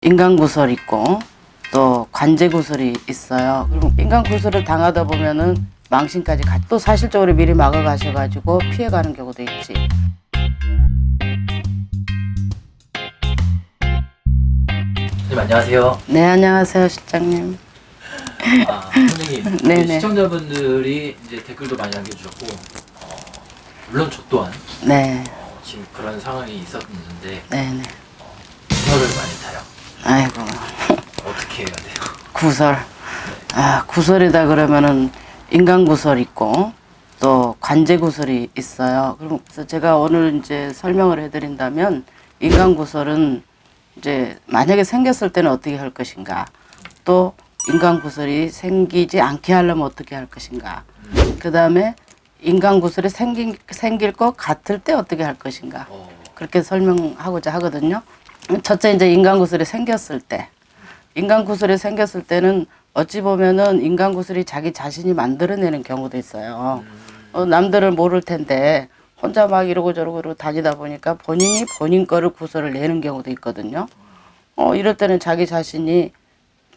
인간구설 있고 또 관제구설이 있어요. 그리고 인간구설을 당하다 보면은 망신까지 또 사실적으로 미리 막아가셔가지고 피해가는 경우도 있지. 선생님 안녕하세요. 네, 안녕하세요, 실장님. 선생님 네네. 시청자분들이 이제 댓글도 많이 남겨주셨고 물론 저 또한 네, 지금 그런 상황이 있었는데 네네. 구설을 많이 타요. 아이고, 어떻게 해야 돼요? 구설. 구설이다 그러면은 인간구설 있고 또 관제구설이 있어요. 그래서 제가 오늘 이제 설명을 해드린다면 인간구설은 이제 만약에 생겼을 때는 어떻게 할 것인가, 또 인간구설이 생기지 않게 하려면 어떻게 할 것인가, 그 다음에 인간구설이 생길 것 같을 때 어떻게 할 것인가, 그렇게 설명하고자 하거든요. 첫째, 이제 인간구설이 생겼을 때, 인간구설이 생겼을 때는 어찌 보면은 인간구설이 자기 자신이 만들어내는 경우도 있어요. 남들은 모를 텐데 혼자 막 이러고 저러고 다니다 보니까 본인이 본인 거를 구설을 내는 경우도 있거든요. 이럴 때는 자기 자신이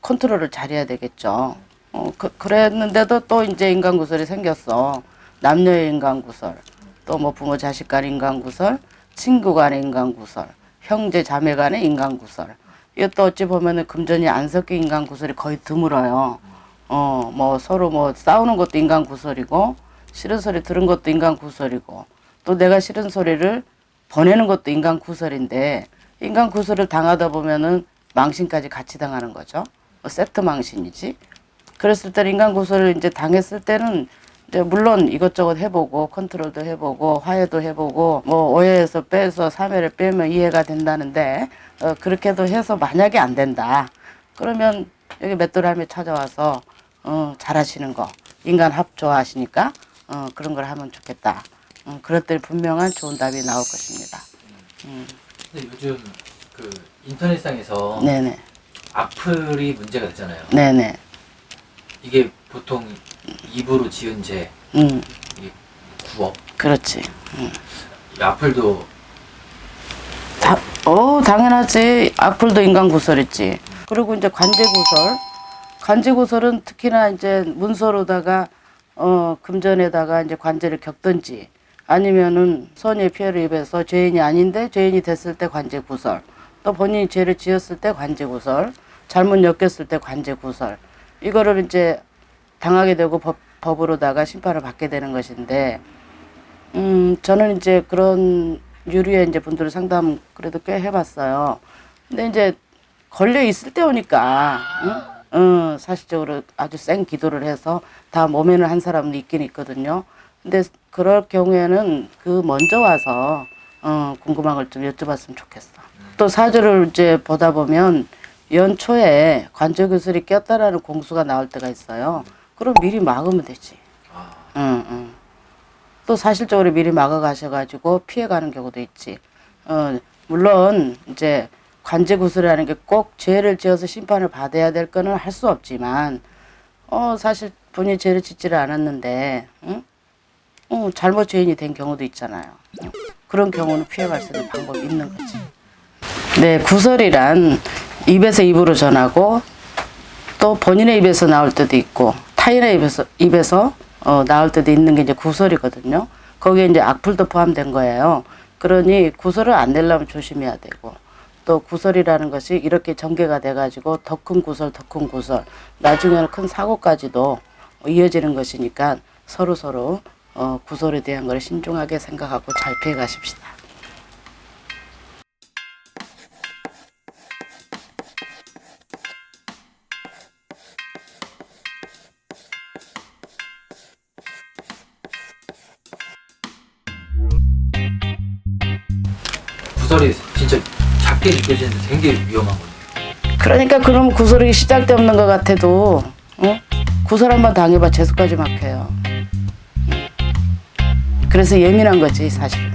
컨트롤을 잘해야 되겠죠. 그랬는데도 또 이제 인간구설이 생겼어. 남녀의 인간구설, 또 뭐 부모 자식 간의 인간구설, 친구 간의 인간구설, 형제 자매 간의 인간구설. 이것도 어찌 보면은 금전이 안 섞인 인간구설이 거의 드물어요. 뭐 서로 뭐 싸우는 것도 인간구설이고, 싫은 소리 들은 것도 인간구설이고, 또 내가 싫은 소리를 보내는 것도 인간구설인데, 인간구설을 당하다 보면은 망신까지 같이 당하는 거죠. 세트 망신이지. 그랬을 때 인간구설을 이제 당했을 때는 이제 물론 이것저것 해보고 컨트롤도 해보고 화해도 해보고 뭐 오해에서 빼서 사매를 빼면 이해가 된다는데, 그렇게도 해서 만약에 안 된다 그러면 여기 맷돌함이 찾아와서 잘하시는 거, 인간 합 좋아하시니까 그런 걸 하면 좋겠다. 그럴 때 분명한 좋은 답이 나올 것입니다. 근데 요즘 그 인터넷상에서 네네. 악플이 문제가 됐잖아요. 네네. 이게 보통 입으로 지은 죄, 이게 구업. 그렇지. 이 악플도 당연하지. 악플도 인간구설 있지. 그리고 이제 관제구설. 관제구설은 특히나 이제 문서로다가 금전에다가 이제 관제를 겪든지 아니면은 선의의 피해를 입어서 죄인이 아닌데 죄인이 됐을 때 관제구설, 또 본인이 죄를 지었을 때 관제구설, 잘못 엮였을 때 관제구설. 이거를 이제 당하게 되고 법으로다가 심판을 받게 되는 것인데, 저는 이제 그런 유리의 이제 분들을 상담 그래도 꽤 해봤어요. 근데 이제 걸려 있을 때 오니까, 사실적으로 아주 센 기도를 해서 다 모면을 한 사람은 있긴 있거든요. 근데 그럴 경우에는 그 먼저 와서 궁금한 걸 좀 여쭤봤으면 좋겠어. 또 사주를 이제 보다 보면 연초에 관제구설이 꼈다라는 공수가 나올 때가 있어요. 그럼 미리 막으면 되지. 또 사실적으로 미리 막아가셔가지고 피해가는 경우도 있지. 물론 이제 관제구설이라는 게 꼭 죄를 지어서 심판을 받아야 될 거는 할 수 없지만, 사실 본인이 죄를 짓지를 않았는데, 잘못 죄인이 된 경우도 있잖아요. 그런 경우는 피해갈 수 있는 방법이 있는 거지. 네, 구설이란 입에서 입으로 전하고 또 본인의 입에서 나올 때도 있고 타인의 입에서 나올 때도 있는 게 이제 구설이거든요. 거기에 이제 악플도 포함된 거예요. 그러니 구설을 안 내려면 조심해야 되고, 또 구설이라는 것이 이렇게 전개가 돼가지고 더 큰 구설, 더 큰 구설, 나중에는 큰 사고까지도 이어지는 것이니까 서로 구설에 대한 걸 신중하게 생각하고 잘 피해 가십시다. 구설이 진짜 작게 느껴지는데 굉장히 위험한 거예요. 그러니까 그럼 구설이 시작되는 것 같아도 구설 한번 당해봐 재수까지 막혀요. 그래서 예민한 거지 사실.